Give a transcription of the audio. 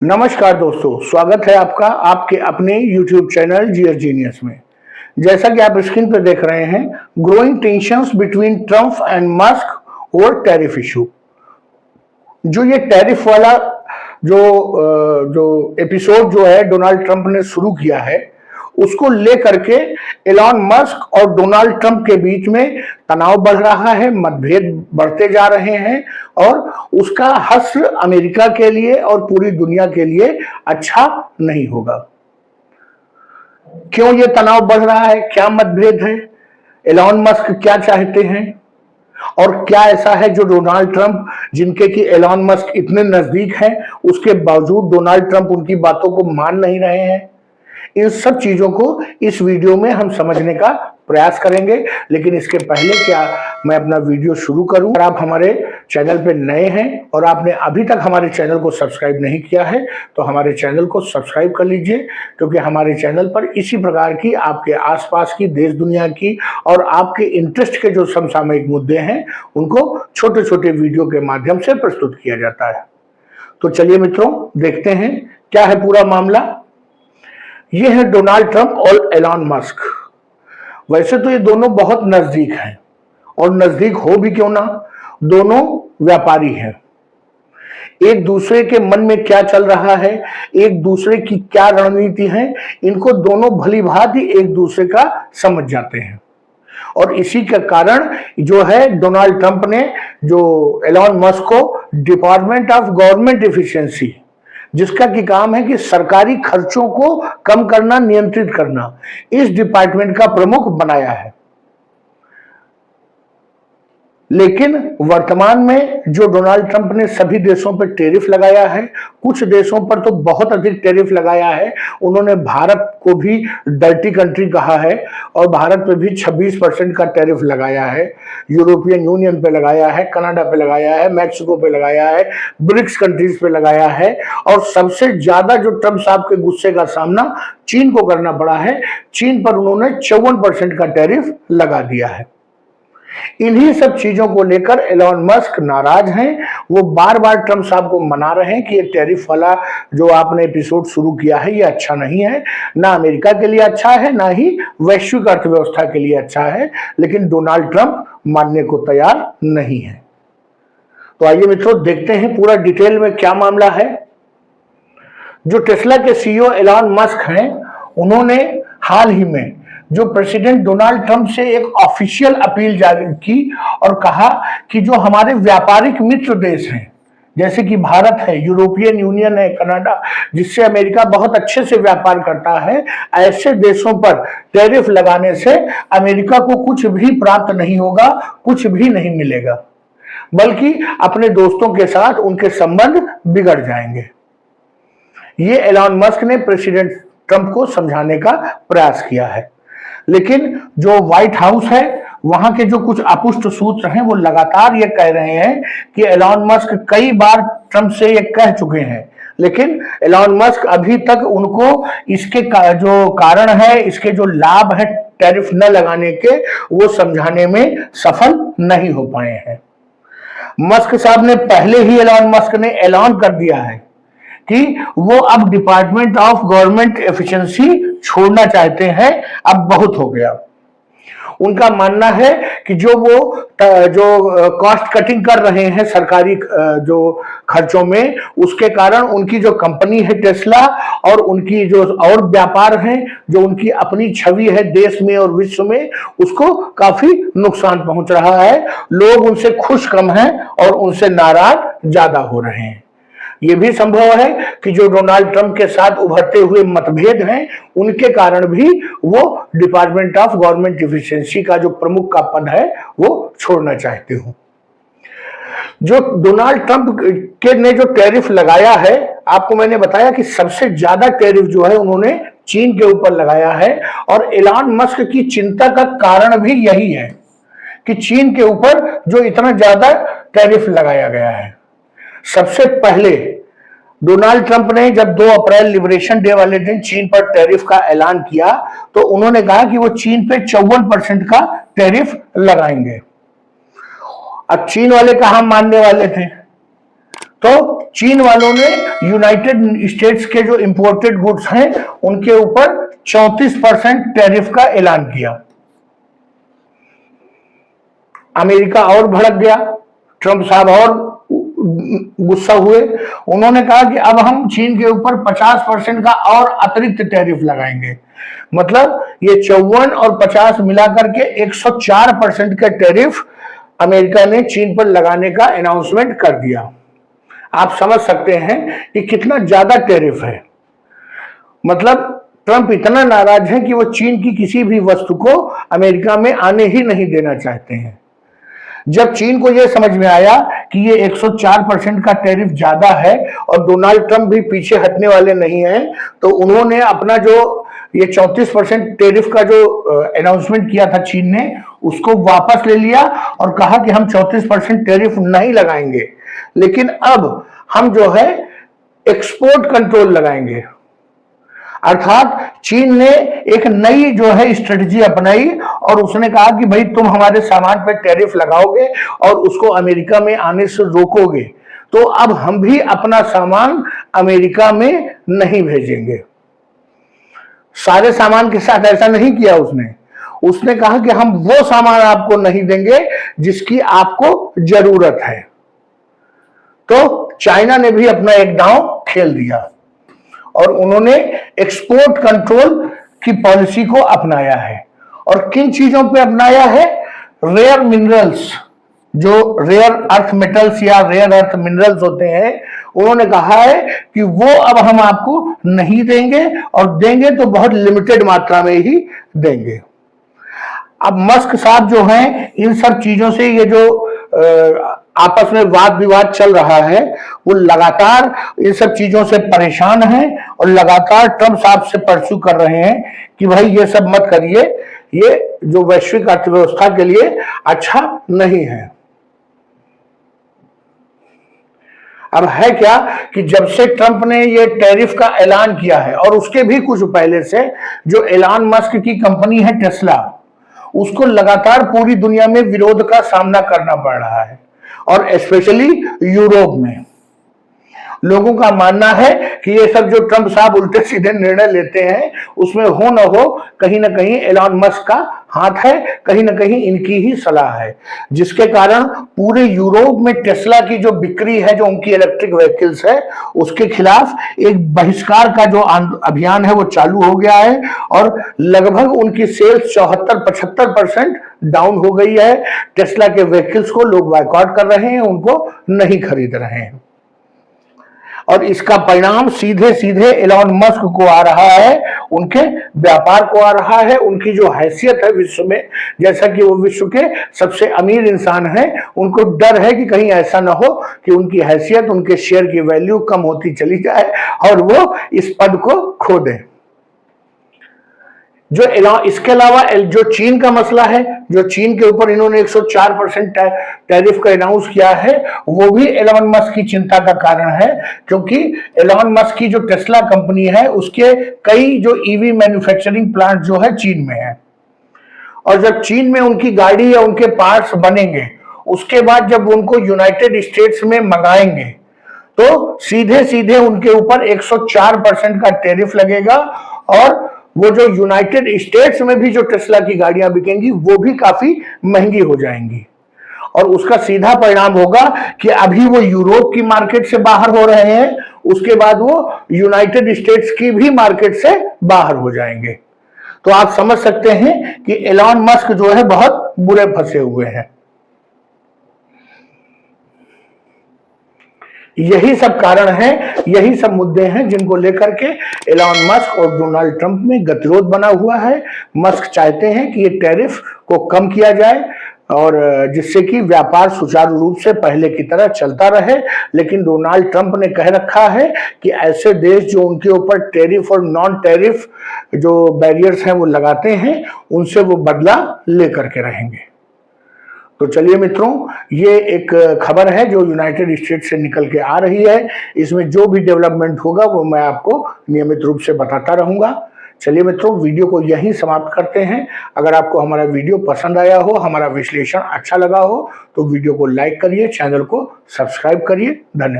नमस्कार दोस्तों, स्वागत है आपका आपके अपने YouTube चैनल जीएस जीनियस में। जैसा कि आप स्क्रीन पर देख रहे हैं, growing tensions between Trump and Musk over tariff issue. जो ये टैरिफ वाला जो एपिसोड जो है डोनाल्ड ट्रंप ने शुरू किया है, उसको लेकर के एलॉन मस्क और डोनाल्ड ट्रंप के बीच में तनाव बढ़ रहा है, मतभेद बढ़ते जा रहे हैं और उसका हश्र अमेरिका के लिए और पूरी दुनिया के लिए अच्छा नहीं होगा। क्यों ये तनाव बढ़ रहा है? क्या मतभेद है? एलॉन मस्क क्या चाहते हैं और क्या ऐसा है जो डोनाल्ड ट्रंप, जिनके कि एलॉन मस्क इतने नजदीक हैं, उसके बावजूद डोनाल्ड ट्रंप उनकी बातों को मान नहीं रहे हैं? इन सब चीजों को इस वीडियो में हम समझने का प्रयास करेंगे। लेकिन इसके पहले क्या मैं अपना वीडियो शुरू करूं, अगर आप हमारे चैनल पे नए हैं और आपने अभी तक हमारे चैनल को सब्सक्राइब नहीं किया है तो हमारे चैनल को सब्सक्राइब कर लीजिए, क्योंकि हमारे चैनल पर इसी प्रकार की आपके आसपास की, देश दुनिया की और आपके इंटरेस्ट के जो समसामयिक मुद्दे हैं उनको छोटे छोटे वीडियो के माध्यम से प्रस्तुत किया जाता है। तो चलिए मित्रों, देखते हैं क्या है पूरा मामला। ये है डोनाल्ड ट्रंप और एलॉन मस्क। वैसे तो ये दोनों बहुत नजदीक हैं, और नजदीक हो भी क्यों ना, दोनों व्यापारी हैं। एक दूसरे के मन में क्या चल रहा है, एक दूसरे की क्या रणनीति है, इनको दोनों भली भांति एक दूसरे का समझ जाते हैं। और इसी के कारण जो है डोनाल्ड ट्रंप ने जो एलॉन मस्क को डिपार्टमेंट ऑफ गवर्नमेंट एफिशिएंसी, जिसका की काम है कि सरकारी खर्चों को कम करना, नियंत्रित करना, इस डिपार्टमेंट का प्रमुख बनाया है। लेकिन वर्तमान में जो डोनाल्ड ट्रंप ने सभी देशों पर टैरिफ लगाया है, कुछ देशों पर तो बहुत अधिक टैरिफ लगाया है। उन्होंने भारत को भी डर्टी कंट्री कहा है और भारत पे भी 26% का टैरिफ लगाया है। यूरोपियन यूनियन पे लगाया है, कनाडा पे लगाया है, मैक्सिको पे लगाया है, ब्रिक्स कंट्रीज पे लगाया है। और सबसे ज्यादा जो ट्रंप साहब के गुस्से का सामना चीन को करना पड़ा है। चीन पर उन्होंने 54% का टैरिफ लगा दिया है। इन्हीं सब चीजों को लेकर एलॉन मस्क नाराज हैं। वो बार बार ट्रंप साहब को मना रहे हैं कि ये टैरिफ वाला जो आपने एपिसोड शुरू किया है ये अच्छा नहीं है, ना अमेरिका के लिए अच्छा है, ना ही वैश्विक अर्थव्यवस्था के लिए अच्छा है। लेकिन डोनाल्ड ट्रंप मानने को तैयार नहीं है। तो आइए मित्रों, देखते हैं पूरा डिटेल में क्या मामला है। जो टेस्ला के सीईओ एलॉन मस्क हैं, उन्होंने हाल ही में जो प्रेसिडेंट डोनाल्ड ट्रंप से एक ऑफिशियल अपील जारी की और कहा कि जो हमारे व्यापारिक मित्र देश हैं, जैसे कि भारत है, यूरोपियन यूनियन है, कनाडा, जिससे अमेरिका बहुत अच्छे से व्यापार करता है, ऐसे देशों पर टैरिफ लगाने से अमेरिका को कुछ भी प्राप्त नहीं होगा, कुछ भी नहीं मिलेगा, बल्कि अपने दोस्तों के साथ उनके संबंध बिगड़ जाएंगे। ये एलॉन मस्क ने प्रेसिडेंट ट्रंप को समझाने का प्रयास किया है। लेकिन जो व्हाइट हाउस है, वहां के जो कुछ अपुष्ट सूत्र हैं, वो लगातार ये कह रहे हैं कि एलॉन मस्क कई बार ट्रंप से ये कह चुके हैं, लेकिन एलॉन मस्क अभी तक उनको इसके जो कारण है, इसके जो लाभ है टैरिफ न लगाने के, वो समझाने में सफल नहीं हो पाए हैं। मस्क साहब ने पहले ही, एलॉन मस्क ने ऐलान कर दिया है कि वो अब डिपार्टमेंट ऑफ गवर्नमेंट एफिशिएंसी छोड़ना चाहते हैं। अब बहुत हो गया। उनका मानना है कि जो कॉस्ट कटिंग कर रहे हैं सरकारी जो खर्चों में, उसके कारण उनकी जो कंपनी है टेस्ला और उनकी जो और व्यापार है, जो उनकी अपनी छवि है देश में और विश्व में, उसको काफी नुकसान पहुंच रहा है। लोग उनसे खुश कम हैं और उनसे नाराज ज्यादा हो रहे हैं। यह भी संभव है कि जो डोनाल्ड ट्रंप के साथ उभरते हुए मतभेद हैं, उनके कारण भी वो डिपार्टमेंट ऑफ गवर्नमेंट एफिशिएंसी का जो प्रमुख का पद है वो छोड़ना चाहते हो। जो डोनाल्ड ट्रंप के ने जो टैरिफ लगाया है, आपको मैंने बताया कि सबसे ज्यादा टैरिफ जो है उन्होंने चीन के ऊपर लगाया है। और एलॉन मस्क की चिंता का कारण भी यही है कि चीन के ऊपर जो इतना ज्यादा टैरिफ लगाया गया है। सबसे पहले डोनाल्ड ट्रंप ने जब 2 अप्रैल लिबरेशन डे वाले दिन चीन पर टैरिफ का ऐलान किया, तो उन्होंने कहा कि वो चीन पे 54% का टैरिफ लगाएंगे। अब चीन वाले कहां मानने वाले थे? तो चीन वालों ने यूनाइटेड स्टेट्स के जो इंपोर्टेड गुड्स हैं उनके ऊपर 34% टैरिफ का ऐलान किया। अमेरिका और भड़क गया, ट्रंप साहब और गुस्सा हुए। उन्होंने कहा कि अब हम चीन के ऊपर 50% का और अतिरिक्त टैरिफ लगाएंगे। मतलब ये 54 और 50 मिलाकर के 104% का टैरिफ अमेरिका ने चीन पर लगाने का अनाउंसमेंट कर दिया। आप समझ सकते हैं कि कितना ज्यादा टैरिफ है। मतलब ट्रंप इतना नाराज है कि वो चीन की किसी भी वस्तु को अमेरिका में आने ही नहीं देना चाहते हैं। जब चीन को यह समझ में आया कि ये 104% का टैरिफ ज्यादा है और डोनाल्ड ट्रंप भी पीछे हटने वाले नहीं हैं, तो उन्होंने अपना जो ये 34% टैरिफ का जो अनाउंसमेंट किया था चीन ने, उसको वापस ले लिया और कहा कि हम 34% टैरिफ नहीं लगाएंगे, लेकिन अब हम जो है एक्सपोर्ट कंट्रोल लगाएंगे। अर्थात चीन ने एक नई जो है स्ट्रेटजी अपनाई और उसने कहा कि भाई तुम हमारे सामान पर टैरिफ लगाओगे और उसको अमेरिका में आने से रोकोगे, तो अब हम भी अपना सामान अमेरिका में नहीं भेजेंगे। सारे सामान के साथ ऐसा नहीं किया उसने कहा कि हम वो सामान आपको नहीं देंगे जिसकी आपको जरूरत है। तो चाइना ने भी अपना एक दांव खेल दिया और उन्होंने एक्सपोर्ट कंट्रोल की पॉलिसी को अपनाया है। और किन चीजों पे अपनाया है? रेयर मिनरल्स, जो रेयर अर्थ मेटल्स या रेयर अर्थ मिनरल्स होते हैं, उन्होंने कहा है कि वो अब हम आपको नहीं देंगे और देंगे तो बहुत लिमिटेड मात्रा में ही देंगे। अब मस्क साहब जो हैं, इन सब चीजों से ये जो आपस में वाद विवाद चल रहा है, वो लगातार इन सब चीजों से परेशान हैं और लगातार ट्रंप साहब से परसू कर रहे हैं कि भाई ये सब मत करिए, ये जो वैश्विक अर्थव्यवस्था के लिए अच्छा नहीं है। अब है क्या कि जब से ट्रंप ने ये टैरिफ का ऐलान किया है और उसके भी कुछ पहले से जो एलन मस्क की कंपनी है टेस्ला, उसको लगातार पूरी दुनिया में विरोध का सामना करना पड़ रहा है और स्पेशली यूरोप में लोगों का मानना है कि ये सब जो ट्रंप साहब उल्टे सीधे निर्णय लेते हैं उसमें हो न हो कहीं ना कहीं एलन मस्क का हाथ है, कहीं ना कहीं इनकी ही सलाह है, जिसके कारण पूरे यूरोप में टेस्ला की जो बिक्री है, जो उनकी इलेक्ट्रिक व्हीकल्स है, उसके खिलाफ एक बहिष्कार का जो अभियान है वो चालू हो गया है और लगभग उनकी सेल्स 74-75% डाउन हो गई है। टेस्ला के व्हीकल्स को लोग बायकॉट कर रहे हैं, उनको नहीं खरीद रहे हैं और इसका परिणाम सीधे सीधे एलन मस्क को आ रहा है, उनके व्यापार को आ रहा है, उनकी जो हैसियत है विश्व में, जैसा कि वो विश्व के सबसे अमीर इंसान हैं, उनको डर है कि कहीं ऐसा ना हो कि उनकी हैसियत, उनके शेयर की वैल्यू कम होती चली जाए और वो इस पद को खो दें। इसके अलावा जो चीन का मसला है, जो चीन के ऊपर इन्होंने 104% टैरिफ का अनाउंस किया है, वो भी एलन मस्क की चिंता का कारण है, क्योंकि एलन मस्क की जो टेस्ला कंपनी है उसके कई जो ईवी मैन्युफैक्चरिंग प्लांट जो है चीन में है और जब चीन में उनकी गाड़ी या उनके पार्ट्स बनेंगे, उसके बाद जब उनको यूनाइटेड स्टेट्स में मंगाएंगे तो सीधे सीधे उनके ऊपर 104% का टैरिफ लगेगा और वो जो यूनाइटेड स्टेट्स में भी जो टेस्ला की गाड़ियां बिकेंगी वो भी काफी महंगी हो जाएंगी और उसका सीधा परिणाम होगा कि अभी वो यूरोप की मार्केट से बाहर हो रहे हैं, उसके बाद वो यूनाइटेड स्टेट्स की भी मार्केट से बाहर हो जाएंगे। तो आप समझ सकते हैं कि एलन मस्क जो है बहुत बुरे फंसे हुए हैं। यही सब कारण है, यही सब मुद्दे हैं जिनको लेकर के एलन मस्क और डोनाल्ड ट्रंप में गतिरोध बना हुआ है। मस्क चाहते हैं कि ये टैरिफ को कम किया जाए और जिससे कि व्यापार सुचारू रूप से पहले की तरह चलता रहे, लेकिन डोनाल्ड ट्रंप ने कह रखा है कि ऐसे देश जो उनके ऊपर टैरिफ और नॉन टैरिफ जो बैरियर्स हैं वो लगाते हैं, उनसे वो बदला लेकर के रहेंगे। तो चलिए मित्रों, ये एक खबर है जो यूनाइटेड स्टेट्स से निकल के आ रही है। इसमें जो भी डेवलपमेंट होगा वो मैं आपको नियमित रूप से बताता रहूंगा। चलिए मित्रों, वीडियो को यहीं समाप्त करते हैं। अगर आपको हमारा वीडियो पसंद आया हो, हमारा विश्लेषण अच्छा लगा हो, तो वीडियो को लाइक करिए, चैनल को सब्सक्राइब करिए। धन्यवाद।